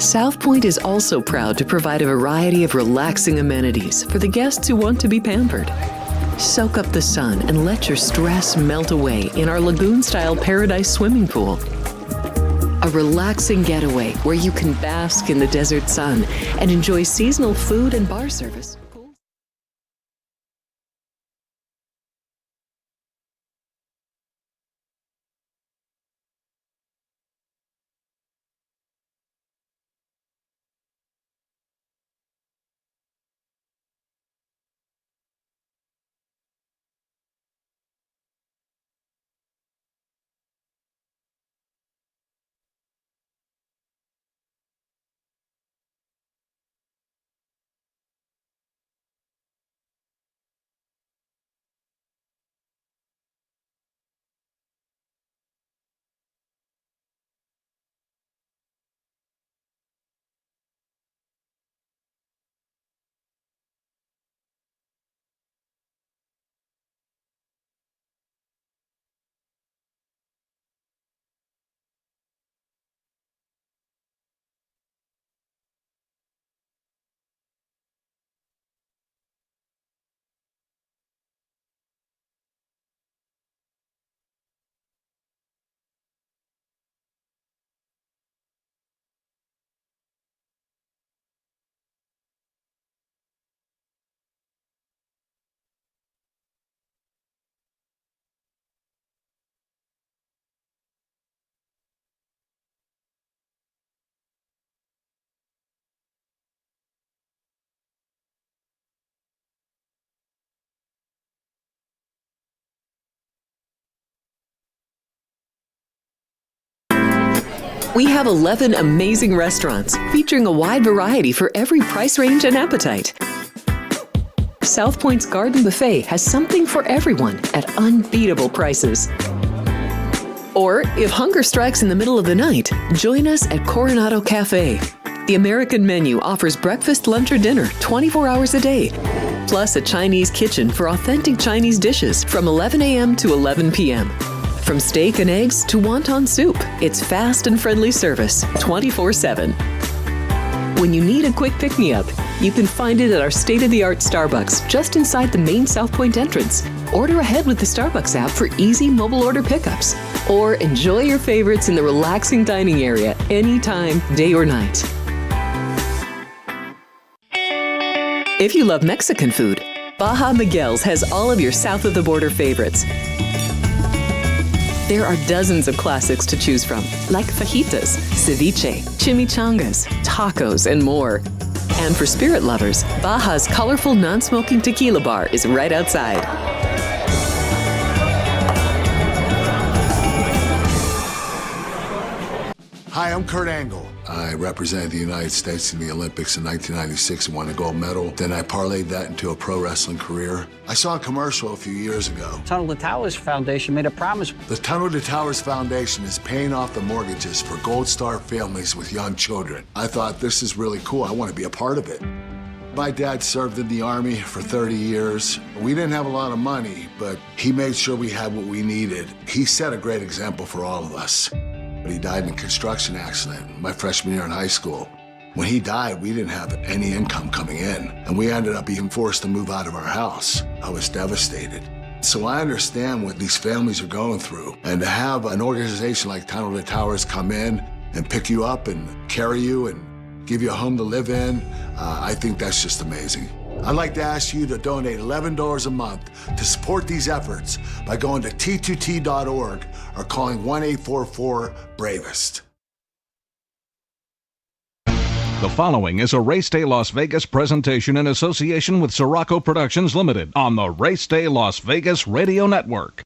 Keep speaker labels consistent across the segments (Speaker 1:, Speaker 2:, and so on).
Speaker 1: South Point is also proud to provide a variety of relaxing amenities for the guests who want to be pampered. Soak up the sun and let your stress melt away in our lagoon-style paradise swimming pool. A relaxing getaway where you can bask in the desert sun and enjoy seasonal food and bar service. We have 11 amazing restaurants featuring a wide variety for every price range and appetite. South Point's Garden Buffet has something for everyone at unbeatable prices. Or, if hunger strikes in the middle of the night, join us at Coronado Cafe. The American menu offers breakfast, lunch, or dinner 24 hours a day, plus a Chinese kitchen for authentic Chinese dishes from 11 a.m. to 11 p.m. From steak and eggs to wonton soup, it's fast and friendly service 24/7. When you need a quick pick-me-up, you can find it at our state-of-the-art Starbucks just inside the main South Point entrance. Order ahead with the Starbucks app for easy mobile order pickups. Or enjoy your favorites in the relaxing dining area anytime, day or night. If you love Mexican food, Baja Miguel's has all of your south-of-the-border favorites. There are dozens of classics to choose from, like fajitas, ceviche, chimichangas, tacos, and more. And for spirit lovers, Baja's colorful non-smoking tequila bar is right outside.
Speaker 2: Hi, I'm Kurt Angle. I represented the United States in the Olympics in 1996 and won a gold medal. Then I parlayed that into a pro wrestling career. I saw a commercial a few years ago.
Speaker 3: Tunnel to Towers Foundation made a promise.
Speaker 2: The Tunnel to Towers Foundation is paying off the mortgages for Gold Star families with young children. I thought, this is really cool. I want to be a part of it. My dad served in the Army for 30 years. We didn't have a lot of money, but he made sure we had what we needed. He set a great example for all of us. He died in a construction accident my freshman year in high school. When he died, we didn't have any income coming in, and we ended up being forced to move out of our house. I was devastated. So I understand what these families are going through, and to have an organization like Tunnel to Towers come in and pick you up and carry you and give you a home to live in, I think that's just amazing. I'd like to ask you to donate $11 a month to support these efforts by going to t2t.org or calling 1-844-BRAVEST.
Speaker 4: The following is a Race Day Las Vegas presentation in association with Siraco Productions Limited on the Race Day Las Vegas Radio Network.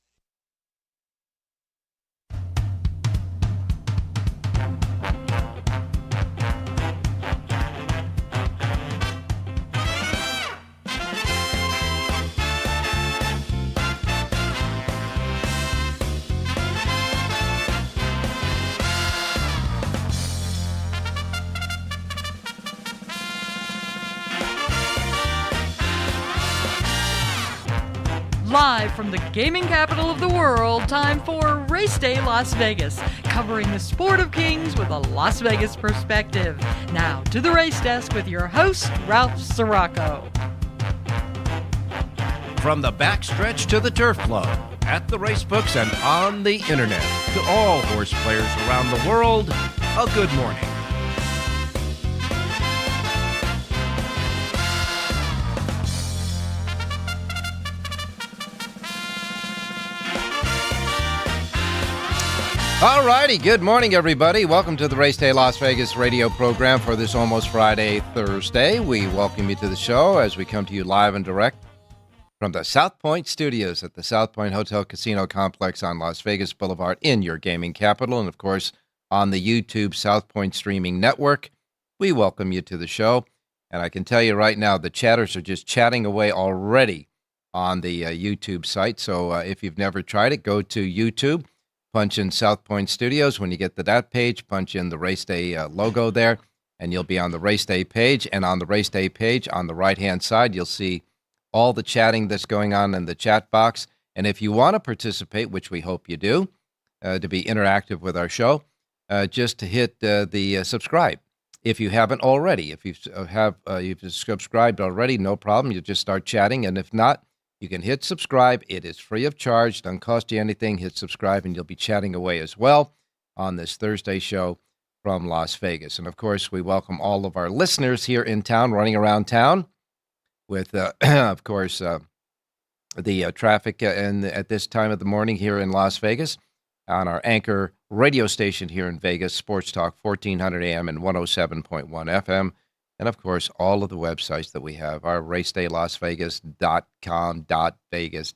Speaker 5: Live from the gaming capital of the world, time for Race Day Las Vegas, covering the sport of kings with a Las Vegas perspective. Now to the race desk with your host, Ralph Siraco.
Speaker 6: From the backstretch to the turf club, at the racebooks and on the internet, to all horse players around the world, a good morning. All righty, good morning, everybody. Welcome to the Race Day Las Vegas radio program for this almost Friday, Thursday. We welcome you to the show as we come to you live and direct from the South Point Studios at the South Point Hotel Casino Complex on Las Vegas Boulevard in your gaming capital, and of course on the YouTube South Point Streaming Network. We welcome you to the show, and I can tell you right now the chatters are just chatting away already on the YouTube site. So if you've never tried it, go to YouTube. Punch in South Point Studios. When you get to that page, punch in the Race Day logo there, and you'll be on the Race Day page. And on the Race Day page, on the right-hand side, you'll see all the chatting that's going on in the chat box. And if you want to participate, which we hope you do, to be interactive with our show, just to hit the subscribe. If you haven't already, if you've subscribed already, no problem. You just start chatting. And if not, you can hit subscribe. It is free of charge. Doesn't cost you anything. Hit subscribe, and you'll be chatting away as well on this Thursday show from Las Vegas. And, of course, we welcome all of our listeners here in town, running around town with, of course, the traffic at this time of the morning here in Las Vegas on our anchor radio station here in Vegas, Sports Talk 1400 AM and 107.1 FM. And, of course, all of the websites that we have are racedaylasvegas.com, .vegas,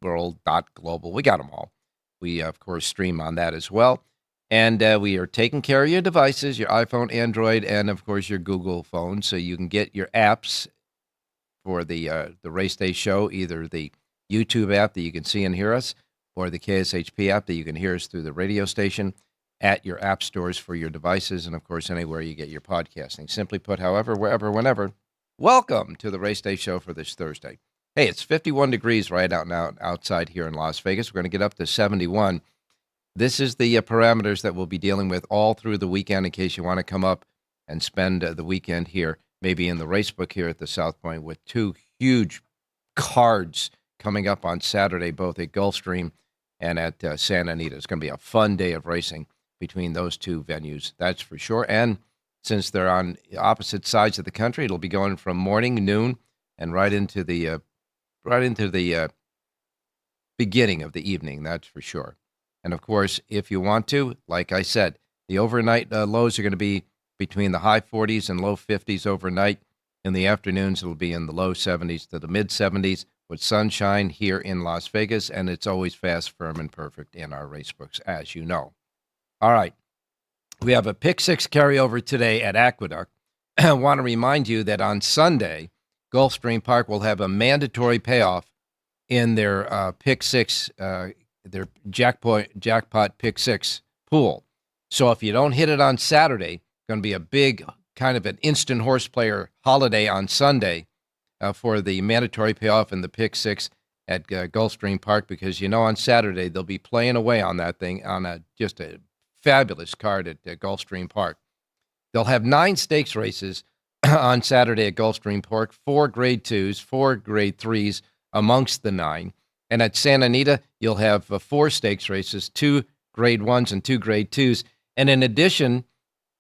Speaker 6: .world, .global. We got them all. We, of course, stream on that as well. And we are taking care of your devices, your iPhone, Android, and, of course, your Google phone. So you can get your apps for the Race Day show, either the YouTube app that you can see and hear us, or the KSHP app that you can hear us through the radio station, at your app stores for your devices, and, of course, anywhere you get your podcasting. Simply put, however, wherever, whenever, welcome to the Race Day show for this Thursday. Hey, it's 51 degrees right out now outside here in Las Vegas. We're going to get up to 71. This is the parameters that we'll be dealing with all through the weekend in case you want to come up and spend the weekend here, maybe in the racebook here at the South Point, with two huge cards coming up on Saturday, both at Gulfstream and at Santa Anita. It's going to be a fun day of racing between those two venues, that's for sure. And since they're on opposite sides of the country, it'll be going from morning, noon, and right into the beginning of the evening, that's for sure. And, of course, if you want to, like I said, the overnight lows are going to be between the high 40s and low 50s overnight. In the afternoons, it'll be in the low 70s to the mid 70s with sunshine here in Las Vegas, and it's always fast, firm, and perfect in our racebooks, as you know. All right, we have a pick six carryover today at Aqueduct. I want to remind you that on Sunday, Gulfstream Park will have a mandatory payoff in their pick six, their jackpot pick six pool. So if you don't hit it on Saturday, it's going to be a big kind of an instant horse player holiday on Sunday for the mandatory payoff in the pick six at Gulfstream Park, because, on Saturday they'll be playing away on that thing on just a fabulous card at Gulfstream Park. They'll have 9 stakes races on Saturday at Gulfstream Park, 4 grade 2s, 4 grade 3s amongst the 9. And at Santa Anita, you'll have 4 stakes races, 2 grade 1s and 2 grade 2s. And in addition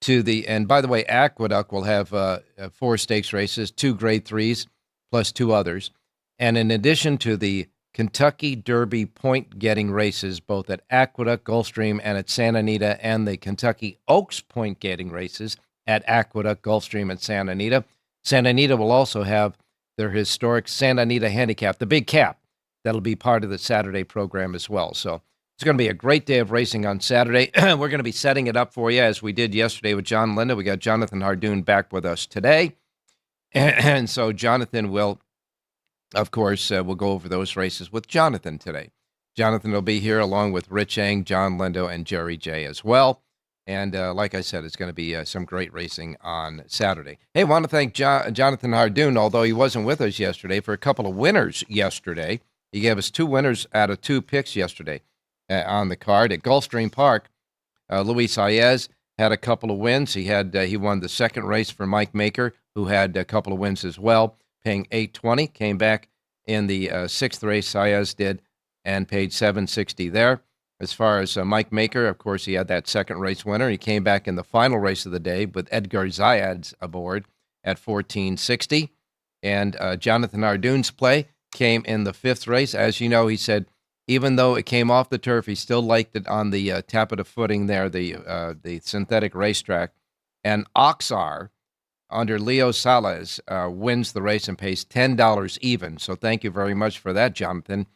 Speaker 6: to and by the way, Aqueduct will have 4 stakes races, 2 grade 3s, plus 2 others. And in addition to the Kentucky Derby point-getting races, both at Aqueduct, Gulfstream, and at Santa Anita, and the Kentucky Oaks point-getting races at Aqueduct, Gulfstream, and Santa Anita. Santa Anita will also have their historic Santa Anita Handicap, the big cap. That'll be part of the Saturday program as well. So it's going to be a great day of racing on Saturday. We're going to be setting it up for you as we did yesterday with John Linda. We got Jonathan Hardoon back with us today. And so Jonathan will, of course, we'll go over those races with Jonathan today. Jonathan will be here along with Rich Eng, John Lindo, and Jerry J as well. And like I said, it's going to be some great racing on Saturday. Hey, I want to thank Jonathan Hardoon, although he wasn't with us yesterday, for a couple of winners yesterday He gave us 2 winners out of 2 picks yesterday on the card. At Gulfstream Park, Luis Saez had a couple of wins. He won the second race for Mike Maker, who had a couple of wins as well, paying $820. Came back in the 6th race, Saez did, and paid $760 there. As far as Mike Maker, of course, he had that second race winner. He came back in the final race of the day with Edgar Zayed aboard at $1460. And Jonathan Ardoon's play came in the 5th race. As you know, he said, even though it came off the turf, he still liked it on the tappeta footing there, the synthetic racetrack. And Oxar, under Leo Salas, wins the race and pays $10 even. So thank you very much for that, Jonathan.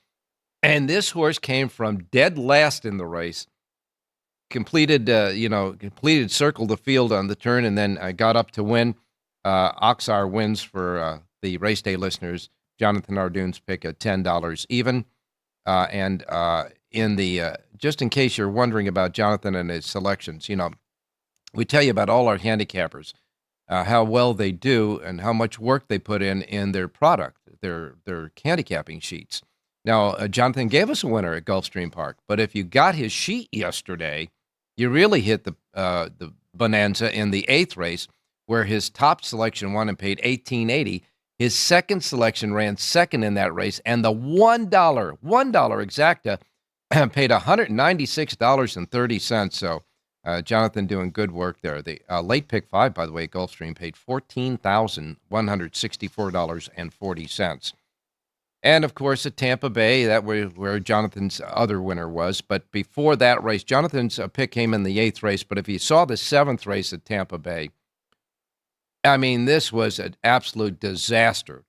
Speaker 6: And this horse came from dead last in the race, completed circled the field on the turn, and then got up to win. Oxar wins for the race day listeners. Jonathan Ardoon's pick at $10 even. And in the just in case you're wondering about Jonathan and his selections, we tell you about all our handicappers, how well they do and how much work they put in their product, their handicapping sheets. Now, Jonathan gave us a winner at Gulfstream Park, but if you got his sheet yesterday, you really hit the bonanza in the 8th race, where his top selection won and paid $18.80. His second selection ran second in that race, and the $1 exacta paid $196.30. So Jonathan doing good work there. The late pick 5, by the way, Gulfstream paid $14,164.40. And, of course, at Tampa Bay, that was where Jonathan's other winner was. But before that race, Jonathan's pick came in the 8th race. But if you saw the 7th race at Tampa Bay, I mean, this was an absolute disaster.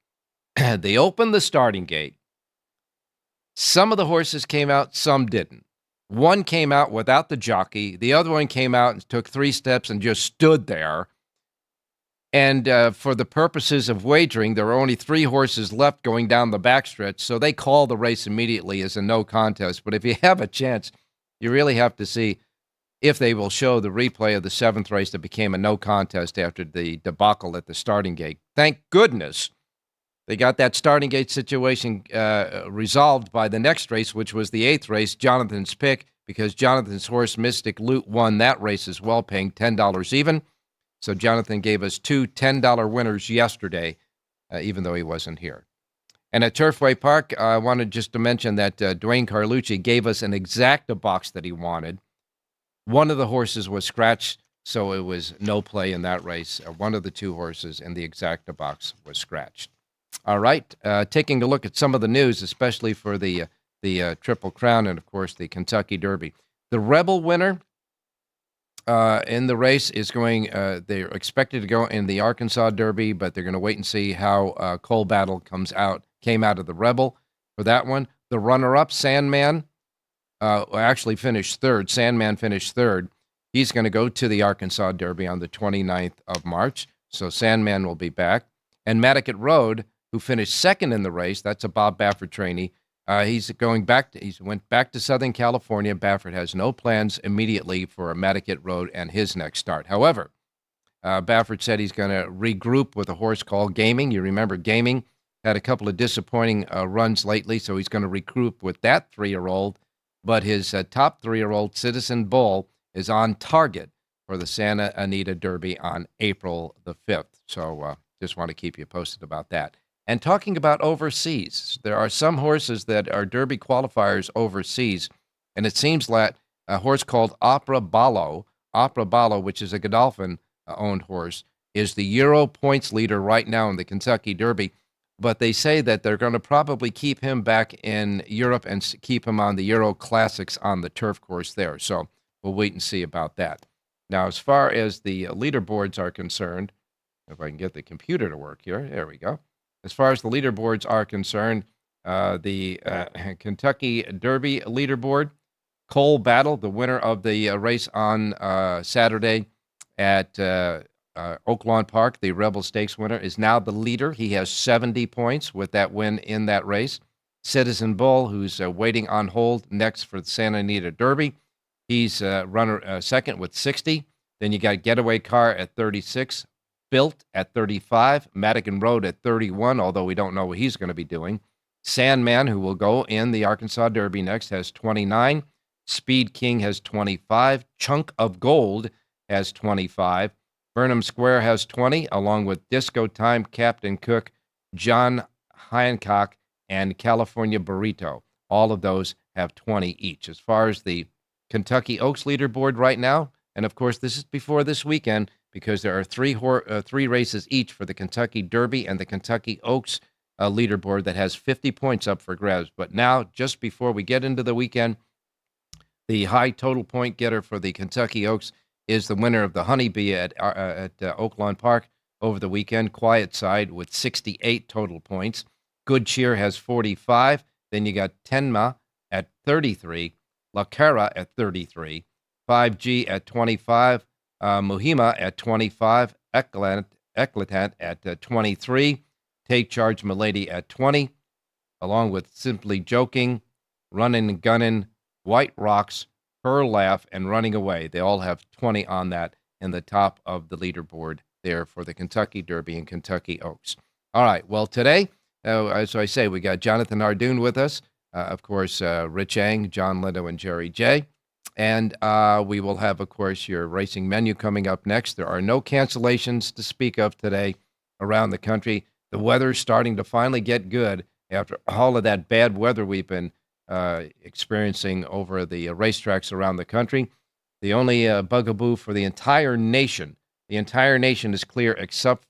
Speaker 6: They opened the starting gate. Some of the horses came out, some didn't. One came out without the jockey. The other one came out and took 3 steps and just stood there. And for the purposes of wagering, there were only 3 horses left going down the backstretch, so they called the race immediately as a no contest. But if you have a chance, you really have to see if they will show the replay of the 7th race that became a no contest after the debacle at the starting gate. Thank goodness they got that starting gate situation resolved by the next race, which was the 8th race, Jonathan's pick, because Jonathan's horse, Mystic Loot, won that race as well, paying $10 even. So Jonathan gave us 2 $10 winners yesterday, even though he wasn't here. And at Turfway Park, I wanted just to mention that Dwayne Carlucci gave us an exacta box that he wanted. One of the horses was scratched, so it was no play in that race. One of the 2 horses in the exacta box was scratched. All right, taking a look at some of the news, especially for the Triple Crown and, of course, the Kentucky Derby. The Rebel winner in the race is going, they're expected to go in the Arkansas Derby, but they're going to wait and see how Cole Battle came out of the Rebel for that one. The runner-up, Sandman, actually finished 3rd. Sandman finished 3rd. He's going to go to the Arkansas Derby on the 29th of March, so Sandman will be back. And Matticat Road, who finished 2nd in the race, that's a Bob Baffert trainee. He went back to Southern California. Baffert has no plans immediately for Matticat Road and his next start. However, Baffert said he's going to regroup with a horse called Gaming. You remember Gaming had a couple of disappointing runs lately, so he's going to regroup with that 3-year-old. But his top 3-year-old, Citizen Bull, is on target for the Santa Anita Derby on April the 5th. So just want to keep you posted about that. And talking about overseas, there are some horses that are Derby qualifiers overseas, and it seems that a horse called Opera Ballo, which is a Godolphin-owned horse, is the Euro points leader right now in the Kentucky Derby. But they say that they're going to probably keep him back in Europe and keep him on the Euro Classics on the turf course there. So we'll wait and see about that. Now, as far as the leaderboards are concerned, if I can get the computer to work here, there we go. As far as the leaderboards are concerned, the Kentucky Derby leaderboard, Cole Battle, the winner of the race on Saturday at Oaklawn Park, the Rebel Stakes winner, is now the leader. He has 70 points with that win in that race. Citizen Bull, who's waiting on hold next for the Santa Anita Derby, he's runner second with 60. Then you got Getaway Car at 36. Built at 35, Madigan Road at 31, although we don't know what he's going to be doing. Sandman, who will go in the Arkansas Derby next, has 29. Speed King has 25. Chunk of Gold has 25. Burnham Square has 20, along with Disco Time, Captain Cook, John Hancock, and California Burrito. All of those have 20 each. As far as the Kentucky Oaks leaderboard right now, and of course this is before this weekend because there are three races each for the Kentucky Derby and the Kentucky Oaks leaderboard that has 50 points up for grabs. But now, just before we get into the weekend, the high total point getter for the Kentucky Oaks is the winner of the Honeybee at Oaklawn Park over the weekend, Quiet Side, with 68 total points. Good Cheer has 45. Then you got Tenma at 33, La Cara at 33, 5G at 25, Muhima at 25, Eclatant at 23, Take Charge Milady at 20, along with Simply Joking, Runnin' and Gunnin', White Rocks, Her Laugh, and Running Away. They all have 20 on that in the top of the leaderboard there for the Kentucky Derby and Kentucky Oaks. All right, well, today, as I say, we got Jonathan Hardoon with us, of course, Rich Eng, John Lindo, and Jerry J. And we will have, of course, your racing menu coming up next. There are no cancellations to speak of today around the country. The weather's starting to finally get good after all of that bad weather we've been experiencing over the racetracks around the country. The only bugaboo for the entire nation is clear except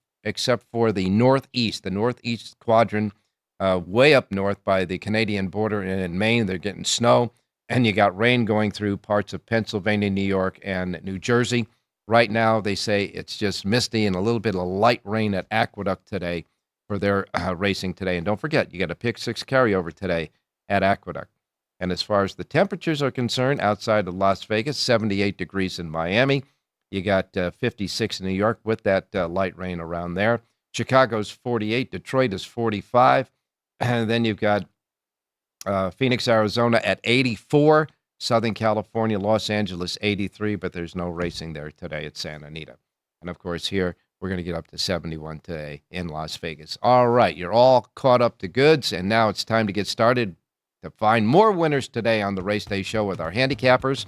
Speaker 6: for the northeast quadrant, way up north by the Canadian border and in Maine. They're getting snow, and you got rain going through parts of Pennsylvania, New York, and New Jersey. Right now, they say it's just misty and a little bit of light rain at Aqueduct today for their racing today. And don't forget, you got a Pick 6 carryover today at Aqueduct. And as far as the temperatures are concerned, outside of Las Vegas, 78 degrees in Miami. You got 56 in New York with that light rain around there. Chicago's 48. Detroit is 45. And then you've got Phoenix, Arizona at 84. Southern California, Los Angeles, 83. But there's no racing there today at Santa Anita. And, of course, here we're going to get up to 71 today in Las Vegas. All right, you're all caught up to goods, and now it's time to get started to find more winners today on the Race Day Show with our handicappers.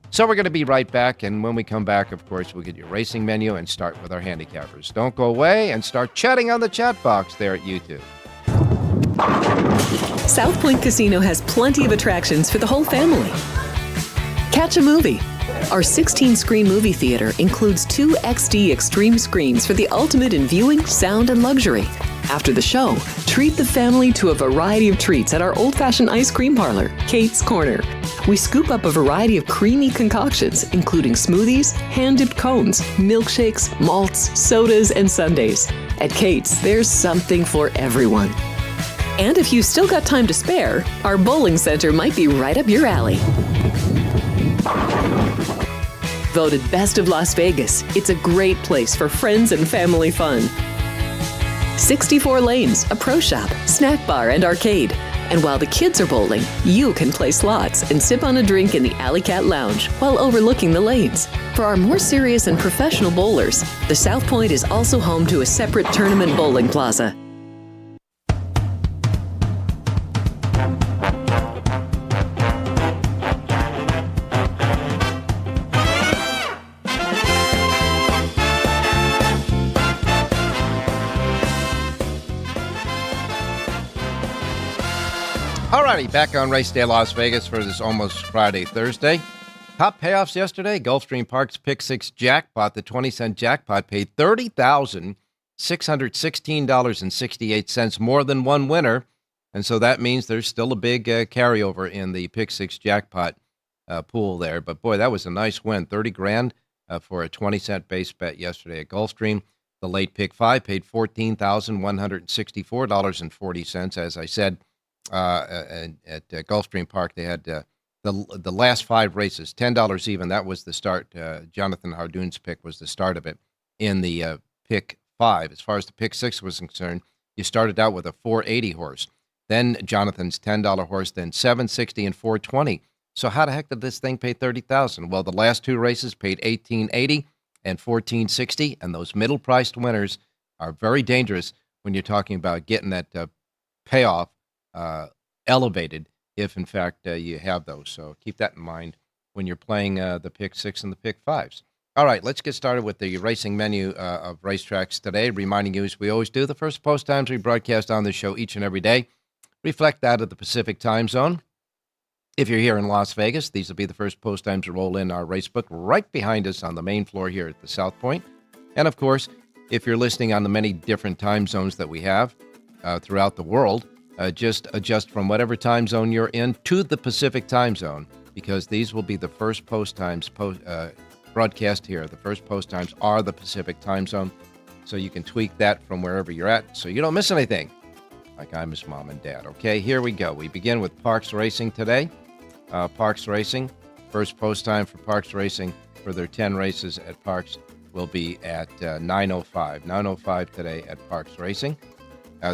Speaker 6: So we're going to be right back, and when we come back, of course, we'll get your racing menu and start with our handicappers. Don't go away and start chatting on the chat box there at YouTube.
Speaker 1: South Point Casino has plenty of attractions for the whole family. Catch a movie. Our 16-screen movie theater includes 2 XD Extreme screens for the ultimate in viewing, sound, and luxury. After the show, treat the family to a variety of treats at our old-fashioned ice cream parlor, Kate's Corner. We scoop up a variety of creamy concoctions, including smoothies, hand-dipped cones, milkshakes, malts, sodas, and sundaes. At Kate's, there's something for everyone. And if you've still got time to spare, our bowling center might be right up your alley. Voted Best of Las Vegas, it's a great place for friends and family fun. 64 lanes, a pro shop, snack bar, and arcade. And while the kids are bowling, you can play slots and sip on a drink in the Alley Cat Lounge while overlooking the lanes. For our more serious and professional bowlers, the South Point is also home to a separate tournament bowling plaza.
Speaker 6: Alrighty, back on Race Day Las Vegas for this almost Friday, Thursday. Top payoffs yesterday. Gulfstream Park's Pick 6 jackpot, the 20-cent jackpot, paid $30,616.68, more than one winner. And so that means there's still a big carryover in the Pick 6 jackpot pool there. But boy, that was a nice win. $30,000 for a 20-cent base bet yesterday at Gulfstream. The late Pick 5 paid $14,164.40. As I said, at Gulfstream Park, they had the last 5 races, $10 even. That was the start. Jonathan Hardoon's pick was the start of it in the Pick 5. As far as the Pick 6 was concerned, you started out with a $4.80 horse, then Jonathan's $10 horse, then $7.60 and $4.20. So how the heck did this thing pay $30,000? Well, the last 2 races paid $18.80 and $14.60, and those middle-priced winners are very dangerous when you're talking about getting that payoff elevated if, in fact, you have those. So keep that in mind when you're playing the pick six and the pick fives. All right, let's get started with the racing menu of racetracks today. Reminding you, as we always do, the first post times we broadcast on the show each and every day reflect that of the Pacific time zone. If you're here in Las Vegas, these will be the first post times to roll in our racebook right behind us on the main floor here at the South Point. And, of course, if you're listening on the many different time zones that we have throughout the world, just adjust from whatever time zone you're in to the Pacific time zone, because these will be the first post times broadcast here. The first post times are the Pacific time zone, so you can tweak that from wherever you're at so you don't miss anything, like I'm his mom and dad. Okay, here we go. We begin with Parks Racing today. Parks Racing, first post time for Parks Racing for their 10 races at Parks will be at 9:05. 9:05 today at Parks Racing.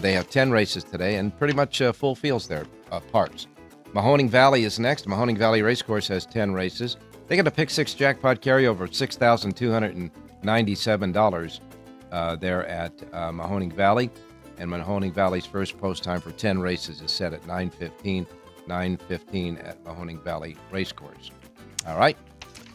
Speaker 6: They have 10 races today and pretty much full fields there, Parks. Mahoning Valley is next. Mahoning Valley Racecourse has 10 races. They got a pick six jackpot carryover of $6,297 there at Mahoning Valley. And Mahoning Valley's first post time for 10 races is set at 9:15. 9:15 at Mahoning Valley Racecourse. All right.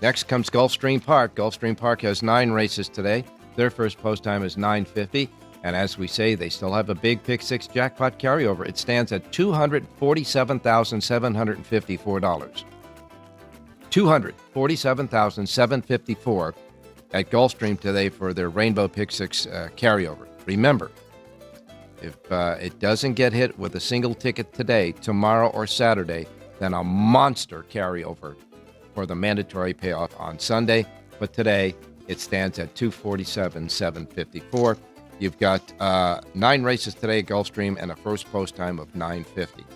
Speaker 6: Next comes Gulfstream Park. Gulfstream Park has 9 races today. Their first post time is 9:50. And as we say, they still have a big pick six jackpot carryover. It stands at $247,754. $247,754 at Gulfstream today for their Rainbow Pick Six carryover. Remember, if it doesn't get hit with a single ticket today, tomorrow, or Saturday, then a monster carryover for the mandatory payoff on Sunday. But today, it stands at $247,754. You've got 9 races today at Gulfstream and a first post time of 9:50.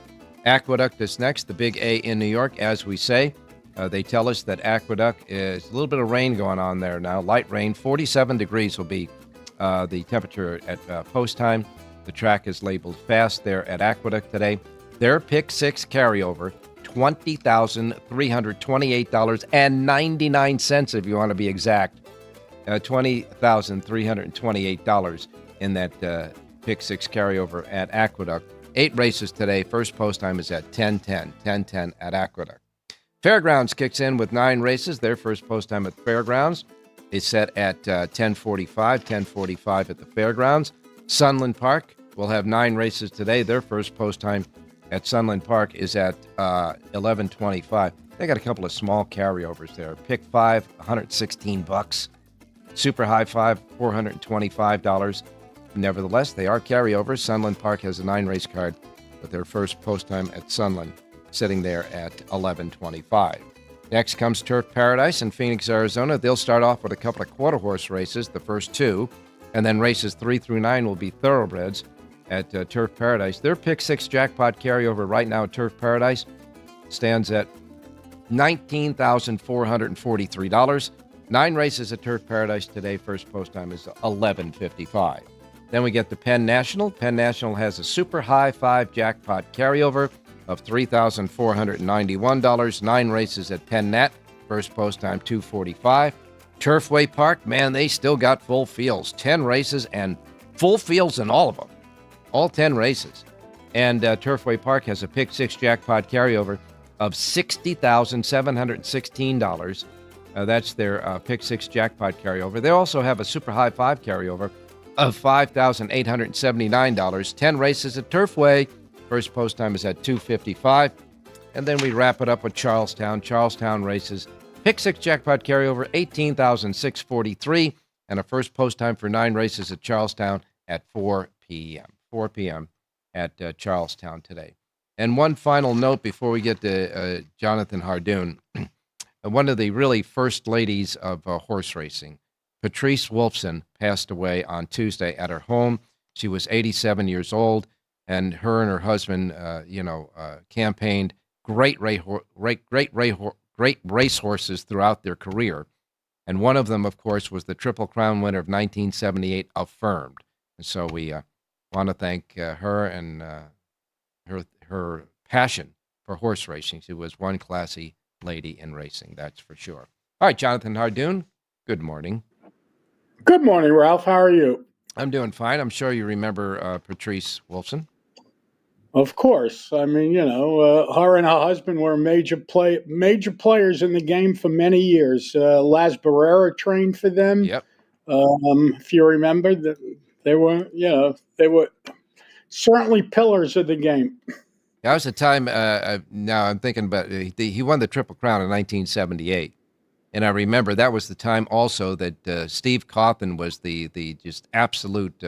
Speaker 6: Aqueduct is next, the big A in New York, as we say. They tell us that Aqueduct is a little bit of rain going on there now, light rain. 47 degrees will be the temperature at post time. The track is labeled fast there at Aqueduct today. Their pick six carryover, $20,328.99 if you want to be exact. $20,328 in that pick six carryover at Aqueduct. 8 races today. First post time is at 10:10. 10:10 at Aqueduct. Fairgrounds kicks in with 9 races. Their first post time at Fairgrounds is set at 10:45. 10:45 at the Fairgrounds. Sunland Park will have 9 races today. Their first post time at Sunland Park is at 11:25. They got a couple of small carryovers there. Pick 5, $116. Super High 5, $425. Nevertheless, they are carryovers. Sunland Park has a 9-race card with their first post time at Sunland, sitting there at 11:25. Next comes Turf Paradise in Phoenix, Arizona. They'll start off with a couple of quarter horse races, the first 2, and then races 3 through 9 will be thoroughbreds at Turf Paradise. Their pick 6 jackpot carryover right now at Turf Paradise stands at $19,443. 9 races at Turf Paradise today. First post time is 11:55. Then we get the Penn National. Penn National has a Super High 5 jackpot carryover of $3,491. 9 races at Penn Nat. First post time 2:45. Turfway Park, man, they still got full fields. 10 races and full fields in all of them. All 10 races. And Turfway Park has a pick 6 jackpot carryover of $60,716. That's their pick 6 jackpot carryover. They also have a Super High 5 carryover of $5,879. 10 races at Turfway. First post time is at 2:55. And then we wrap it up with Charlestown. Charlestown races. Pick 6 jackpot carryover, $18,643. And a first post time for 9 races at Charlestown at 4 p.m. 4 p.m. at Charlestown today. And one final note before we get to Jonathan Hardoon. One of the really first ladies of horse racing, Patrice Wolfson, passed away on Tuesday at her home. She was 87 years old, and her husband, campaigned great race horses throughout their career. And one of them, of course, was the Triple Crown winner of 1978, Affirmed. And so we want to thank her and her passion for horse racing. She was one classy lady in racing, that's for sure. All right, Jonathan Hardoon, good morning.
Speaker 7: Good morning, Ralph. How are you?
Speaker 6: I'm doing fine. I'm sure you remember Patrice Wolfson.
Speaker 7: Of course. I mean, her and her husband were major players in the game for many years. Las Barrera trained for them.
Speaker 6: Yep.
Speaker 7: If you remember, they were certainly pillars of the game.
Speaker 6: That was the time. Now I'm thinking about he won the Triple Crown in 1978, and I remember that was the time also that Steve Cawthon was the just absolute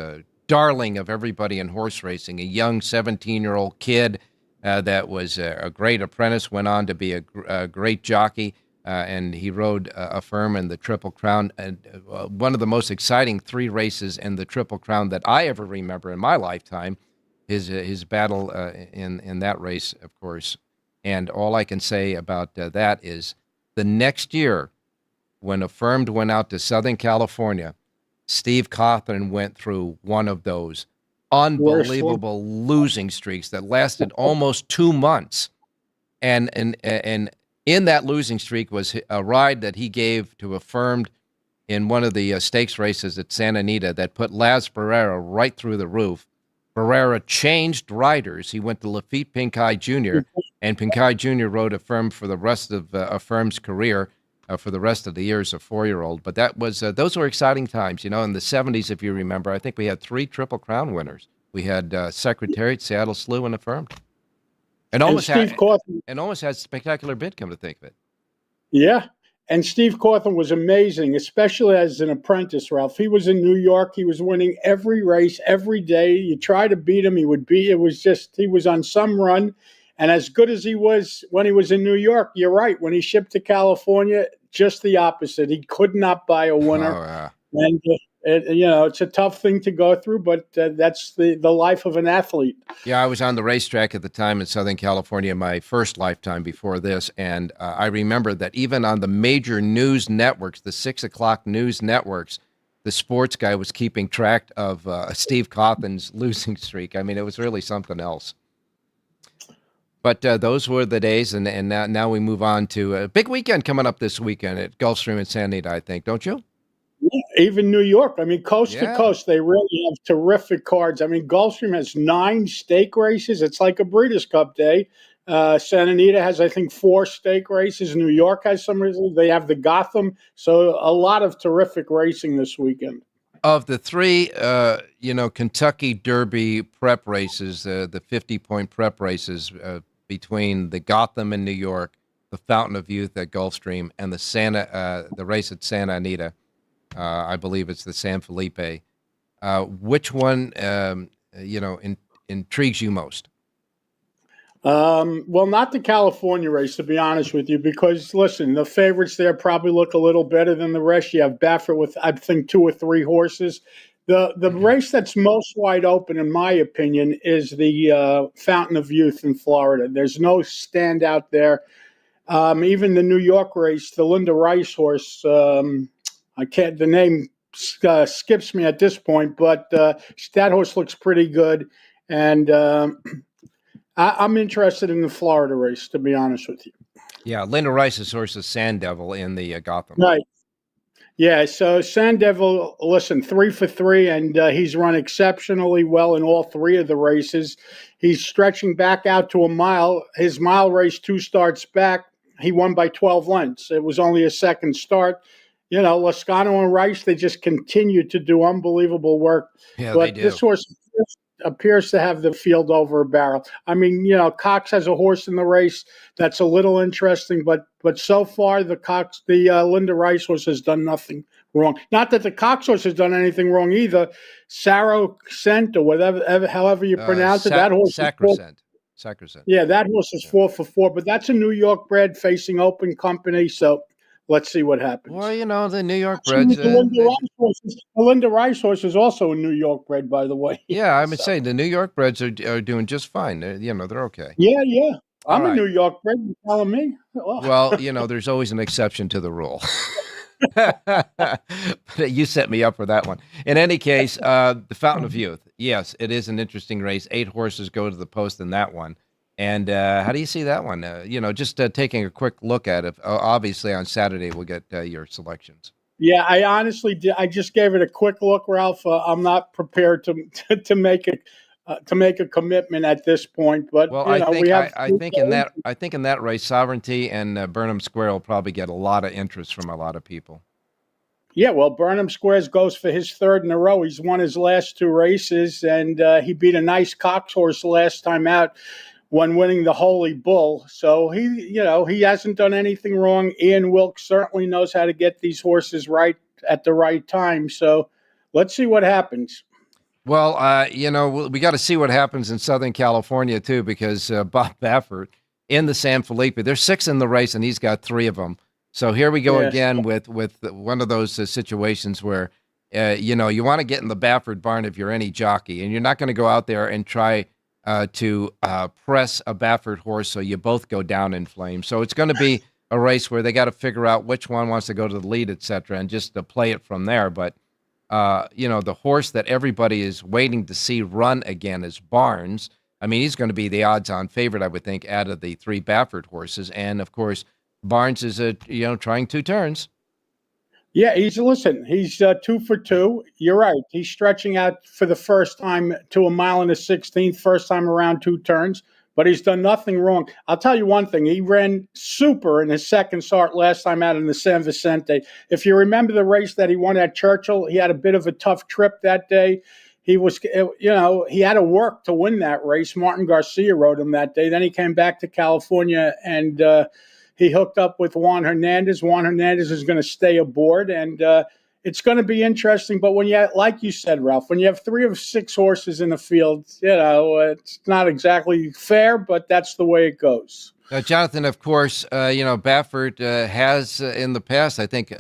Speaker 6: darling of everybody in horse racing. A young 17-year-old kid that was a great apprentice, went on to be a great jockey, and he rode a firm in the Triple Crown. And one of the most exciting 3 races in the Triple Crown that I ever remember in my lifetime. His battle in that race, of course. And all I can say about that is the next year, when Affirmed went out to Southern California, Steve Cawthon went through one of those unbelievable losing streaks that lasted almost 2 months. And in that losing streak was a ride that he gave to Affirmed in one of the stakes races at Santa Anita that put Las Barrera right through the roof. Barrera changed riders. He went to Lafitte Pincay Jr., and Pincay Jr. rode Affirmed for the rest of Affirmed's career, for the rest of the year as a 4-year-old. But that was those were exciting times. In the 70s, if you remember, I think we had 3 Triple Crown winners. We had Secretariat, Seattle Slew, and Affirmed. And almost had Spectacular Bid, come to think of it.
Speaker 7: Yeah. And Steve Cawthon was amazing, especially as an apprentice, Ralph. He was in New York. He was winning every race, every day. You try to beat him, he would beat. It was just, he was on some run. And as good as he was when he was in New York, you're right. When he shipped to California, just the opposite. He could not buy a winner.
Speaker 6: Oh, yeah.
Speaker 7: And, it's a tough thing to go through, but that's the life of an athlete.
Speaker 6: Yeah, I was on the racetrack at the time in Southern California, my first lifetime before this, and I remember that even on the major news networks, the 6 o'clock news networks, the sports guy was keeping track of Steve Cawthon's losing streak. I mean, it was really something else. But those were the days, and now we move on to a big weekend coming up this weekend at Gulfstream and Santa Anita, I think, don't you?
Speaker 7: Yeah, even New York. I mean, coast to coast, they really have terrific cards. I mean, Gulfstream has 9 stake races. It's like a Breeders' Cup day. Santa Anita has, I think, 4 stake races. New York has some races. They have the Gotham. So a lot of terrific racing this weekend.
Speaker 6: Of the 3, Kentucky Derby prep races, the 50-point prep races between the Gotham in New York, the Fountain of Youth at Gulfstream, and the race at Santa Anita, I believe it's the San Felipe. Which one, intrigues you most?
Speaker 7: Well, not the California race, to be honest with you, because, listen, the favorites there probably look a little better than the rest. You have Baffert with, I think, 2 or 3 horses. The race that's most wide open, in my opinion, is the Fountain of Youth in Florida. There's no standout there. Even the New York race, the Linda Rice horse, the name skips me at this point, but that horse looks pretty good. And I'm interested in the Florida race, to be honest with you.
Speaker 6: Yeah, Linda Rice's horse is Sand Devil in the Gotham.
Speaker 7: Right. Yeah, so Sand Devil, listen, 3 for 3, and he's run exceptionally well in all 3 of the races. He's stretching back out to a mile. His mile race 2 starts back. He won by 12 lengths. It was only a second start. Lascano and Rice, they just continue to do unbelievable work.
Speaker 6: Yeah,
Speaker 7: but
Speaker 6: they do.
Speaker 7: This horse appears to have the field over a barrel. I mean, Cox has a horse in the race that's a little interesting, but so far the Linda Rice horse has done nothing wrong. Not that the Cox horse has done anything wrong either. Sacrosanct or however you pronounce it, that horse.
Speaker 6: Sacrosanct.
Speaker 7: Yeah, that horse is 4 for 4, but that's a New York bred facing open company, so let's see what happens.
Speaker 6: Well, the New York breds.
Speaker 7: The Linda Rice horse is also a New York bred, by the way.
Speaker 6: Yeah, I would say the New York breds are doing just fine. They're okay.
Speaker 7: Yeah. I'm a New York bred. You're telling me?
Speaker 6: Well, there's always an exception to the rule. You set me up for that one. In any case, the Fountain of Youth. Yes, it is an interesting race. 8 horses go to the post in that one. And how do you see that one? Just taking a quick look at it. Obviously, on Saturday, we'll get your selections.
Speaker 7: Yeah, I honestly did. I just gave it a quick look, Ralph. I'm not prepared to make to make a commitment at this point. But
Speaker 6: Well,
Speaker 7: you know, we have.
Speaker 6: I think in that race, Sovereignty and Burnham Square will probably get a lot of interest from a lot of people.
Speaker 7: Yeah, well, Burnham Squares goes for his third in a row. He's won his last two races, and he beat a nice Cox horse last time out when winning the Holy Bull. So he hasn't done anything wrong. Ian Wilkes certainly knows how to get these horses right at the right time. So let's see what happens.
Speaker 6: Well, we got to see what happens in Southern California too, because Bob Baffert in the San Felipe, there's 6 in the race, and he's got 3 of them. So here we go again with one of those situations where, you want to get in the Baffert barn if you're any jockey, and you're not going to go out there and try to press a Baffert horse so you both go down in flames. So it's going to be a race where they got to figure out which one wants to go to the lead, et cetera, and just to play it from there. But, the horse that everybody is waiting to see run again is Barnes. I mean, he's going to be the odds-on favorite, I would think, out of the 3 Baffert horses. And, of course, Barnes is, trying 2 turns.
Speaker 7: Yeah, he's 2 for 2. You're right. He's stretching out for the first time to a mile and a 16th, first time around 2 turns, but he's done nothing wrong. I'll tell you one thing. He ran super in his second start last time out in the San Vicente. If you remember the race that he won at Churchill, he had a bit of a tough trip that day. He had to work to win that race. Martin Garcia rode him that day. Then he came back to California and he hooked up with Juan Hernandez. Juan Hernandez is going to stay aboard, and it's going to be interesting. But like you said, Ralph, when you have 3 of 6 horses in the field, it's not exactly fair, but that's the way it goes.
Speaker 6: Jonathan, of course, Baffert has in the past, I think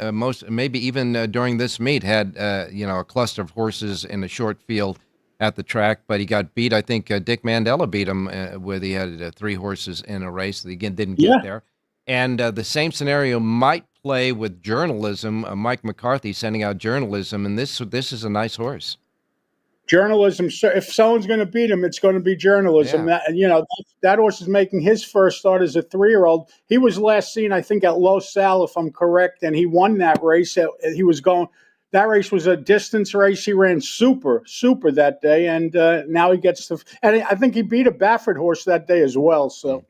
Speaker 6: maybe even during this meet, had a cluster of horses in a short field at the track, but he got beat. I think Dick Mandela beat him where he had 3 horses in a race that again didn't get there. And the same scenario might play with journalism. Mike McCarthy sending out journalism, and this is a nice horse.
Speaker 7: Journalism. If someone's going to beat him, it's going to be journalism.
Speaker 6: Yeah.
Speaker 7: That horse is making his first start as a 3-year-old. He was last seen, I think, at Los Al, if I'm correct, and he won that race. That race was a distance race. He ran super that day, and now he gets to. And I think he beat a Baffert horse that day as well. So.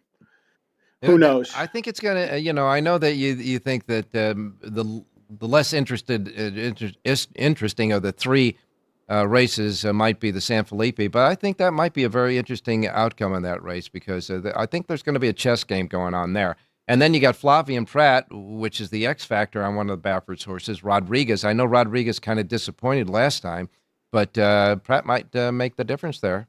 Speaker 7: Who knows?
Speaker 6: I think it's going to, I know that you think that the less interesting of the 3 races might be the San Felipe, but I think that might be a very interesting outcome in that race because I think there's going to be a chess game going on there. And then you got Flavien Prat, which is the X factor on one of the Baffert's horses, Rodriguez. I know Rodriguez kind of disappointed last time, but Prat might make the difference there.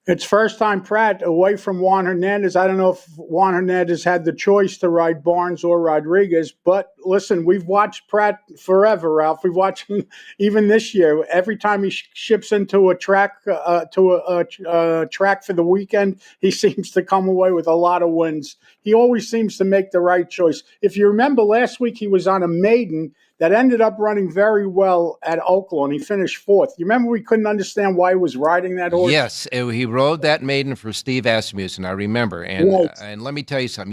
Speaker 7: It's first time Pratt away from Juan Hernandez. I don't know if Juan Hernandez had the choice to ride Barnes or Rodriguez, but listen, we've watched Pratt forever, Ralph. We've watched him even this year. Every time he ships into a track track for the weekend, he seems to come away with a lot of wins. He always seems to make the right choice. If you remember last week, he was on a maiden that ended up running very well at Oakland. He finished 4th. You remember we couldn't understand why he was riding that horse?
Speaker 6: Yes, he rode that maiden for Steve Asmussen, I remember. And
Speaker 7: right.
Speaker 6: And let me tell you something.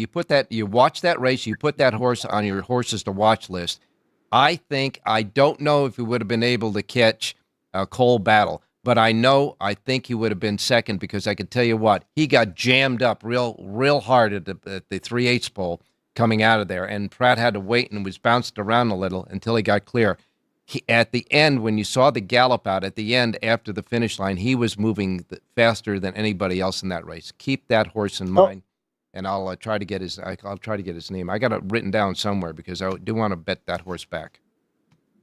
Speaker 6: You watch that race, you put that horse on your horses to watch list. I don't know if he would have been able to catch Cole Battle, but I think he would have been second because I can tell you what, he got jammed up real hard at the 3/8 pole coming out of there, and Pratt had to wait and was bounced around a little until he got clear. At the end, when you saw the gallop out at the end after the finish line, he was moving faster than anybody else in that race. Keep that horse in mind, and I'll try to get his name. I got it written down somewhere because I do want to bet that horse back.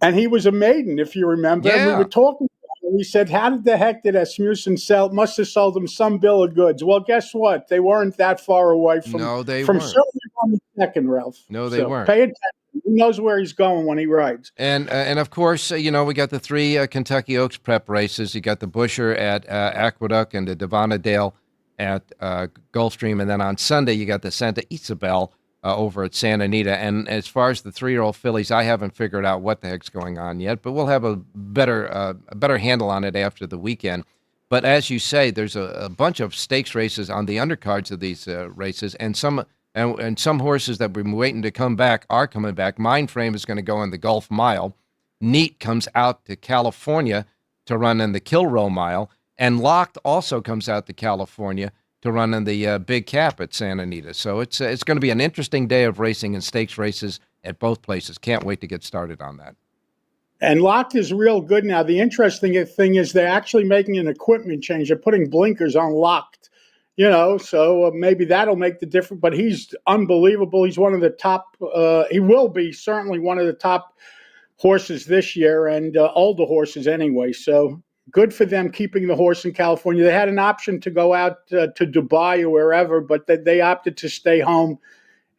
Speaker 7: And he was a maiden, if you remember.
Speaker 6: Yeah.
Speaker 7: And we were talking about it. We said, how did the heck did Asmussen sell? Must have sold him some bill of goods. Well, guess what? They weren't that far away from.
Speaker 6: No, they
Speaker 7: from
Speaker 6: weren't.
Speaker 7: Certainly on the second, Ralph.
Speaker 6: No, they weren't.
Speaker 7: Pay attention. He knows where he's going when he rides.
Speaker 6: And of course, we got the 3 Kentucky Oaks prep races. You got the Busher at Aqueduct and the Devonadale at Gulfstream. And then on Sunday, you got the Santa Isabel over at Santa Anita. And as far as the 3-year-old fillies, I haven't figured out what the heck's going on yet, but we'll have a better handle on it after the weekend. But as you say, there's a bunch of stakes races on the undercards of these races, and some horses that we've been waiting to come back are coming back. Mindframe is going to go in the Gulf Mile. Neat comes out to California to run in the Kilroe Mile. And Locked also comes out to California to run in the Big Cap at Santa Anita. So it's going to be an interesting day of racing and stakes races at both places. Can't wait to get started on that.
Speaker 7: And Locked is real good now. The interesting thing is they're actually making an equipment change. They're putting blinkers on Locked, so maybe that'll make the difference. But he's unbelievable. He's one of the top, he will be certainly one of the top horses this year, and older horses anyway. So good for them keeping the horse in California. They had an option to go out to Dubai or wherever, but they opted to stay home.